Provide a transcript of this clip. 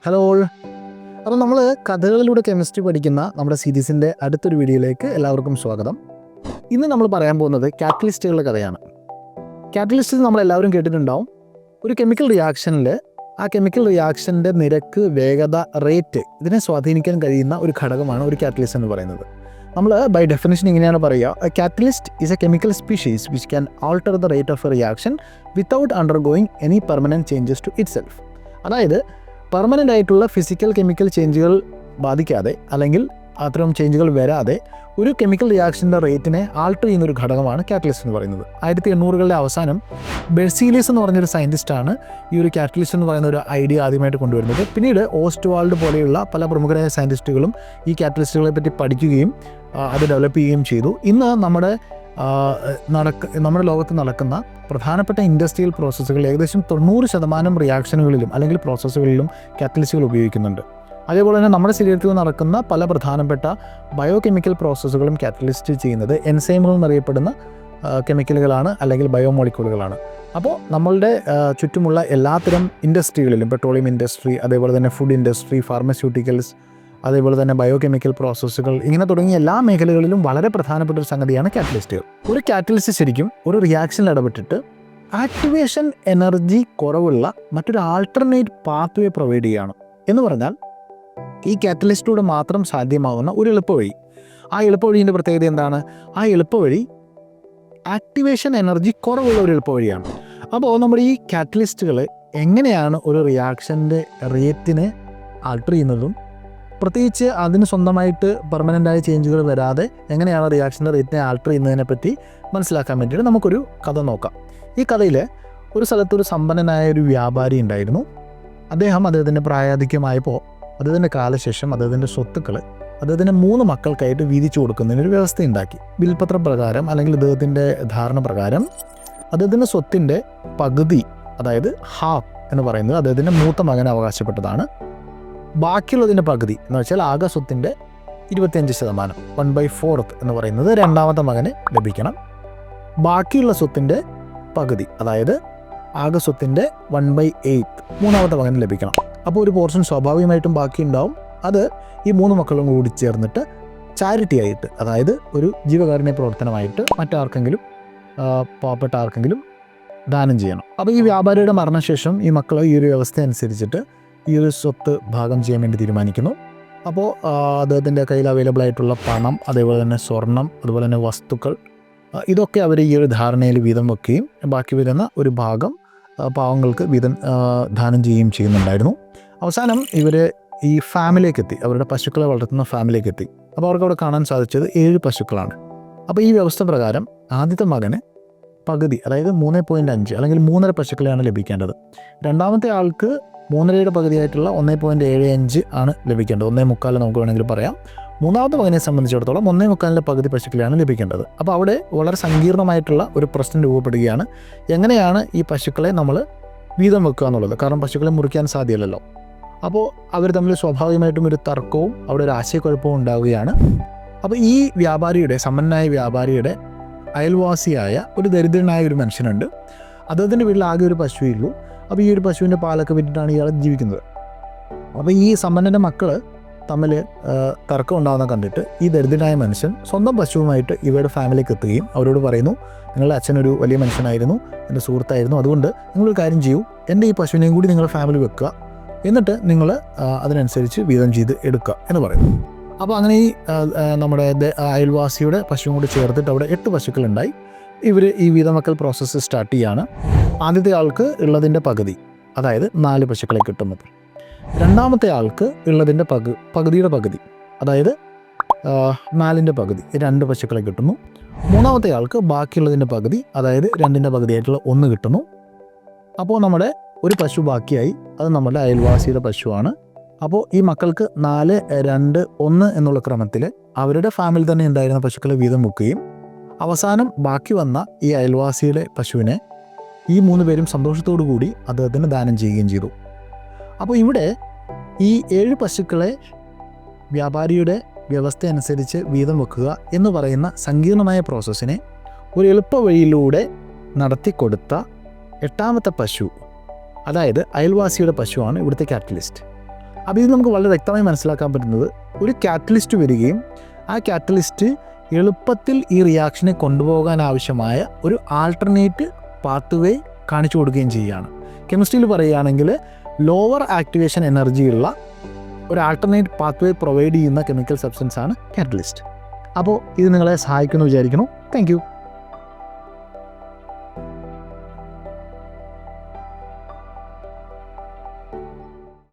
Hello all. അപ്പോൾ നമ്മൾ കഥകളിലൂടെ chemistry പഠിക്കുന്ന നമ്മുടെ സീരീസിൻ്റെ അടുത്തൊരു വീഡിയോയിലേക്ക് എല്ലാവർക്കും സ്വാഗതം. ഇന്ന് നമ്മൾ പറയാൻ പോകുന്നത് കാറ്റലിസ്റ്റുകളുടെ കഥയാണ്. കാറ്റലിസ്റ്റ് നമ്മളെല്ലാവരും കേട്ടിട്ടുണ്ടാവും. ഒരു കെമിക്കൽ റിയാക്ഷനിൽ ആ കെമിക്കൽ റിയാക്ഷൻ്റെ നിരക്ക്, വേഗത, റേറ്റ് ഇതിനെ സ്വാധീനിക്കാൻ കഴിയുന്ന ഒരു ഘടകമാണ് ഒരു കാറ്റലിസ്റ്റ് എന്ന് പറയുന്നത്. നമ്മൾ ബൈ ഡെഫിനിഷൻ ഇങ്ങനെയാണ് പറയുക: a catalyst is a chemical species which can alter the rate of a reaction without undergoing any permanent changes to itself. അതായത് പെർമനൻ്റ് ആയിട്ടുള്ള ഫിസിക്കൽ കെമിക്കൽ ചേഞ്ചുകൾ ബാധിക്കാതെ അല്ലെങ്കിൽ അത്തരം ചേഞ്ചുകൾ വരാതെ ഒരു കെമിക്കൽ റിയാക്ഷൻ്റെ റേറ്റിനെ ആൾട്ടർ ചെയ്യുന്ന ഒരു ഘടകമാണ് കാറ്റലിസ്റ്റ് എന്ന് പറയുന്നത്. 1800കളുടെ അവസാനം ബെർസീലിയസ് എന്ന് പറഞ്ഞൊരു സയൻറ്റിസ്റ്റാണ് ഈ ഒരു കാറ്റലിസ്റ്റ് എന്ന് പറയുന്ന ഒരു ഐഡിയ ആദ്യമായിട്ട് കൊണ്ടുവരുന്നത്. പിന്നീട് ഓസ്റ്റ്വാൾഡ് പോലെയുള്ള പല പ്രമുഖരായ സയൻറ്റിസ്റ്റുകളും ഈ കാറ്റലിസ്റ്റുകളെ പറ്റി പഠിക്കുകയും അത് ഡെവലപ്പ് ചെയ്യുകയും ചെയ്തു. ഇന്ന് നമ്മുടെ ലോകത്ത് നടക്കുന്ന പ്രധാനപ്പെട്ട ഇൻഡസ്ട്രിയൽ പ്രോസസ്സുകൾ ഏകദേശം 90% റിയാക്ഷനുകളിലും അല്ലെങ്കിൽ പ്രോസസ്സുകളിലും കാറ്റലിസ്റ്റുകൾ ഉപയോഗിക്കുന്നുണ്ട്. അതേപോലെ തന്നെ നമ്മുടെ ശരീരത്തിൽ നടക്കുന്ന പല പ്രധാനപ്പെട്ട ബയോ കെമിക്കൽ പ്രോസസ്സുകളും കാറ്റലിസ്റ്റ് ചെയ്യുന്നത് എൻസൈമുകൾ എന്നറിയപ്പെടുന്ന കെമിക്കലുകളാണ് അല്ലെങ്കിൽ ബയോമോളിക്യൂളുകളാണ്. അപ്പോൾ നമ്മളുടെ ചുറ്റുമുള്ള എല്ലാത്തരം ഇൻഡസ്ട്രികളിലും, പെട്രോളിയം ഇൻഡസ്ട്രി, അതേപോലെ തന്നെ ഫുഡ് ഇൻഡസ്ട്രി, ഫാർമസ്യൂട്ടിക്കൽസ്, അതേപോലെ തന്നെ ബയോ കെമിക്കൽ പ്രോസസ്സുകൾ, ഇങ്ങനെ തുടങ്ങിയ എല്ലാ മേഖലകളിലും വളരെ പ്രധാനപ്പെട്ട ഒരു സംഗതിയാണ് കാറ്റലിസ്റ്റുകൾ. ഒരു കാറ്റലിസ്റ്റ് ശരിക്കും ഒരു റിയാക്ഷനിൽ ഇടപെട്ടിട്ട് ആക്ടിവേഷൻ എനർജി കുറവുള്ള മറ്റൊരു ആൾട്ടർനേറ്റ് പാത്വേ പ്രൊവൈഡ് ചെയ്യുകയാണ്. എന്ന് പറഞ്ഞാൽ ഈ കാറ്റലിസ്റ്റിലൂടെ മാത്രം സാധ്യമാകുന്ന ഒരു എളുപ്പവഴി. ആ എളുപ്പവഴീൻ്റെ പ്രത്യേകത എന്താണ്? ആ എളുപ്പവഴി ആക്ടിവേഷൻ എനർജി കുറവുള്ള ഒരു എളുപ്പവഴിയാണ്. അപ്പോൾ നമ്മുടെ ഈ കാറ്റലിസ്റ്റുകൾ എങ്ങനെയാണ് ഒരു റിയാക്ഷൻ്റെ റേറ്റിനെ ആൾട്ടർ ചെയ്യുന്നതും, പ്രത്യേകിച്ച് അതിന് സ്വന്തമായിട്ട് പെർമനൻ്റായ ചേഞ്ചുകൾ വരാതെ എങ്ങനെയാണ് റിയാക്ഷൻ്റെ റേറ്റിനെ ആൾട്ടർ ചെയ്യുന്നതിനെ പറ്റി മനസ്സിലാക്കാൻ വേണ്ടിയിട്ട് നമുക്കൊരു കഥ നോക്കാം. ഈ കഥയിൽ ഒരു സ്ഥലത്തൊരു സമ്പന്നനായ ഒരു വ്യാപാരി ഉണ്ടായിരുന്നു. അദ്ദേഹത്തിൻ്റെ പ്രായാധിക്യമായപ്പോൾ അദ്ദേഹത്തിൻ്റെ കാലശേഷം അദ്ദേഹത്തിൻ്റെ സ്വത്തുക്കൾ അദ്ദേഹത്തിൻ്റെ 3 മക്കൾക്കായിട്ട് വീതിച്ചു കൊടുക്കുന്നതിനൊരു വ്യവസ്ഥ ഉണ്ടാക്കി. വിൽപത്ര പ്രകാരം അല്ലെങ്കിൽ അദ്ദേഹത്തിൻ്റെ ധാരണ പ്രകാരം അദ്ദേഹത്തിൻ്റെ സ്വത്തിൻ്റെ പകുതി, അതായത് ഹാഫ് എന്ന് പറയുന്നത് അദ്ദേഹത്തിൻ്റെ മൂത്ത മകന് അവകാശപ്പെട്ടതാണ്. ബാക്കിയുള്ളതിൻ്റെ പകുതി എന്ന് വെച്ചാൽ ആകെ സ്വത്തിൻ്റെ 25%, 1/4 എന്ന് പറയുന്നത് രണ്ടാമത്തെ മകന് ലഭിക്കണം. ബാക്കിയുള്ള സ്വത്തിൻ്റെ പകുതി, അതായത് ആകെ സ്വത്തിൻ്റെ 1/8 മൂന്നാമത്തെ മകന് ലഭിക്കണം. അപ്പോൾ ഒരു പോർഷൻ സ്വാഭാവികമായിട്ടും ബാക്കി ഉണ്ടാവും. അത് ഈ 3 മക്കളും കൂടി ചേർന്നിട്ട് ചാരിറ്റി ആയിട്ട്, അതായത് ഒരു ജീവകാരുണ്യ പ്രവർത്തനമായിട്ട് മറ്റാർക്കെങ്കിലും, പാവപ്പെട്ട ആർക്കെങ്കിലും ദാനം ചെയ്യണം. അപ്പോൾ ഈ വ്യാപാരിയുടെ മരണശേഷം ഈ മക്കൾ ഈ ഒരു വ്യവസ്ഥ അനുസരിച്ചിട്ട് ഈ ഒരു സ്വത്ത് ഭാഗം ചെയ്യാൻ വേണ്ടി തീരുമാനിക്കുന്നു. അപ്പോൾ അദ്ദേഹത്തിൻ്റെ കയ്യിൽ അവൈലബിൾ ആയിട്ടുള്ള പണം, അതേപോലെ തന്നെ സ്വർണം, അതുപോലെ തന്നെ വസ്തുക്കൾ, ഇതൊക്കെ അവർ ഈ ഒരു ധാരണയിൽ വീതം വെക്കുകയും ബാക്കി വരുന്ന ഒരു ഭാഗം പാവങ്ങൾക്ക് ദാനം ചെയ്യുകയും ചെയ്യുന്നുണ്ടായിരുന്നു. അവസാനം ഇവർ ഈ ഫാമിലേക്ക് എത്തി, അവരുടെ പശുക്കളെ വളർത്തുന്ന ഫാമിലേക്ക് എത്തി. അപ്പോൾ അവർക്ക് അവിടെ കാണാൻ സാധിച്ചത് 7 പശുക്കളാണ്. അപ്പോൾ ഈ വ്യവസ്ഥ പ്രകാരം ആദ്യത്തെ മകന് പകുതി, അതായത് 3.5 അല്ലെങ്കിൽ 3.5 പശുക്കളെയാണ് ലഭിക്കേണ്ടത്. രണ്ടാമത്തെ ആൾക്ക് 3.5 പകുതിയായിട്ടുള്ള 1.75 ആണ് ലഭിക്കേണ്ടത്. 1.25 നമുക്ക് വേണമെങ്കിൽ പറയാം. മൂന്നാമത്തെ മകനെ സംബന്ധിച്ചിടത്തോളം 1.25 പകുതി പശുക്കളെയാണ് ലഭിക്കേണ്ടത്. അപ്പോൾ അവിടെ വളരെ സങ്കീർണമായിട്ടുള്ള ഒരു പ്രശ്നം രൂപപ്പെടുകയാണ്. എങ്ങനെയാണ് ഈ പശുക്കളെ നമ്മൾ വീതം വെക്കുക എന്നുള്ളത്. കാരണം പശുക്കളെ മുറിക്കാൻ സാധ്യമല്ലല്ലോ. അപ്പോൾ അവർ തമ്മിൽ സ്വാഭാവികമായിട്ടും ഒരു തർക്കവും അവിടെ ഒരു ആശയക്കുഴപ്പവും ഉണ്ടാവുകയാണ്. അപ്പോൾ ഈ സമ്പന്നനായ വ്യാപാരിയുടെ അയൽവാസിയായ ഒരു ദരിദ്രനായ ഒരു മനുഷ്യനുണ്ട്. അദ്ദേഹത്തിൻ്റെ വീട്ടിൽ ആകെ ഒരു പശുവേ ഉള്ളൂ. അപ്പോൾ ഈ ഒരു പശുവിൻ്റെ പാലൊക്കെ വിറ്റിട്ടാണ് ഇയാൾ ജീവിക്കുന്നത്. അപ്പോൾ ഈ സമ്പന്നൻ്റെ മക്കൾ തമ്മിൽ തർക്കം ഉണ്ടാകുന്ന കണ്ടിട്ട് ഈ ദരിദ്രനായ മനുഷ്യൻ സ്വന്തം പശുവുമായിട്ട് ഇവരുടെ ഫാമിലിക്ക് എത്തുകയും അവരോട് പറയുന്നു: നിങ്ങളുടെ അച്ഛനൊരു വലിയ മനുഷ്യനായിരുന്നു, എൻ്റെ സുഹൃത്തായിരുന്നു, അതുകൊണ്ട് നിങ്ങളൊരു കാര്യം ചെയ്യൂ, എൻ്റെ ഈ പശുവിനെയും കൂടി നിങ്ങളുടെ ഫാമിലി വെക്കുക, എന്നിട്ട് നിങ്ങൾ അതിനനുസരിച്ച് വീതം ചെയ്ത് എടുക്കുക എന്ന് പറയുന്നു. അപ്പോൾ അങ്ങനെ ഈ നമ്മുടെ അയൽവാസിയുടെ പശുവും കൂടി ചേർത്തിട്ട് അവിടെ 8 പശുക്കളുണ്ടായി. ഇവർ ഈ വീതം വെക്കൽ പ്രോസസ്സ് സ്റ്റാർട്ട് ചെയ്യാണ്. ആദ്യത്തെ ആൾക്ക് ഉള്ളതിൻ്റെ പകുതി, അതായത് 4 പശുക്കളെ കിട്ടുന്നത്. രണ്ടാമത്തെ ആൾക്ക് ഉള്ളതിൻ്റെ പകുതിയുടെ പകുതി, അതായത് 4ൻ്റെ പകുതി, 2 പശുക്കളെ കിട്ടുന്നു. മൂന്നാമത്തെ ആൾക്ക് ബാക്കിയുള്ളതിൻ്റെ പകുതി, അതായത് 2ൻ്റെ പകുതിയായിട്ടുള്ള 1 കിട്ടുന്നു. അപ്പോൾ നമ്മുടെ ഒരു പശു ബാക്കിയായി. അത് നമ്മുടെ അയൽവാസിയുടെ പശുവാണ്. അപ്പോൾ ഈ മക്കൾക്ക് 4, 2, 1 എന്നുള്ള ക്രമത്തിൽ അവരുടെ ഫാമിലി തന്നെ ഉണ്ടായിരുന്ന പശുക്കളെ വീതം വെക്കുകയും അവസാനം ബാക്കി വന്ന ഈ അയൽവാസിയുടെ പശുവിനെ ഈ 3 പേരും സന്തോഷത്തോടു കൂടി അദ്ദേഹത്തിന് ദാനം ചെയ്യുകയും ചെയ്തു. അപ്പോൾ ഇവിടെ ഈ 7 പശുക്കളെ വ്യാപാരിയുടെ വ്യവസ്ഥ അനുസരിച്ച് വീതം വെക്കുക എന്ന് പറയുന്ന സങ്കീർണമായ പ്രോസസ്സിനെ ഒരു എളുപ്പവഴിയിലൂടെ നടത്തിക്കൊടുത്ത 8ാമത്തെ പശു, അതായത് അയൽവാസിയുടെ പശുവാണ് ഇവിടുത്തെ കാറ്റലിസ്റ്റ്. അപ്പോൾ ഇത് നമുക്ക് വളരെ വ്യക്തമായി മനസ്സിലാക്കാൻ പറ്റുന്നത് ഒരു കാറ്റലിസ്റ്റ് വരികയും ആ കാറ്റലിസ്റ്റ് എളുപ്പത്തിൽ ഈ റിയാക്ഷനെ കൊണ്ടുപോകാൻ ആവശ്യമായ ഒരു ആൾട്ടർനേറ്റ് പാത്വേ കാണിച്ചു കൊടുക്കുകയും ചെയ്യുകയാണ്. കെമിസ്ട്രിയിൽ പറയുകയാണെങ്കിൽ ലോവർ ആക്ടിവേഷൻ എനർജിയുള്ള ഒരു ആൾട്ടർനേറ്റ് പാത്വേ പ്രൊവൈഡ് ചെയ്യുന്ന കെമിക്കൽ സബ്സ്റ്റൻസ് ആണ് കാറ്റലിസ്റ്റ്. അപ്പോൾ ഇത് നിങ്ങളെ സഹായിക്കുമെന്ന് വിചാരിക്കുന്നു. Thank you.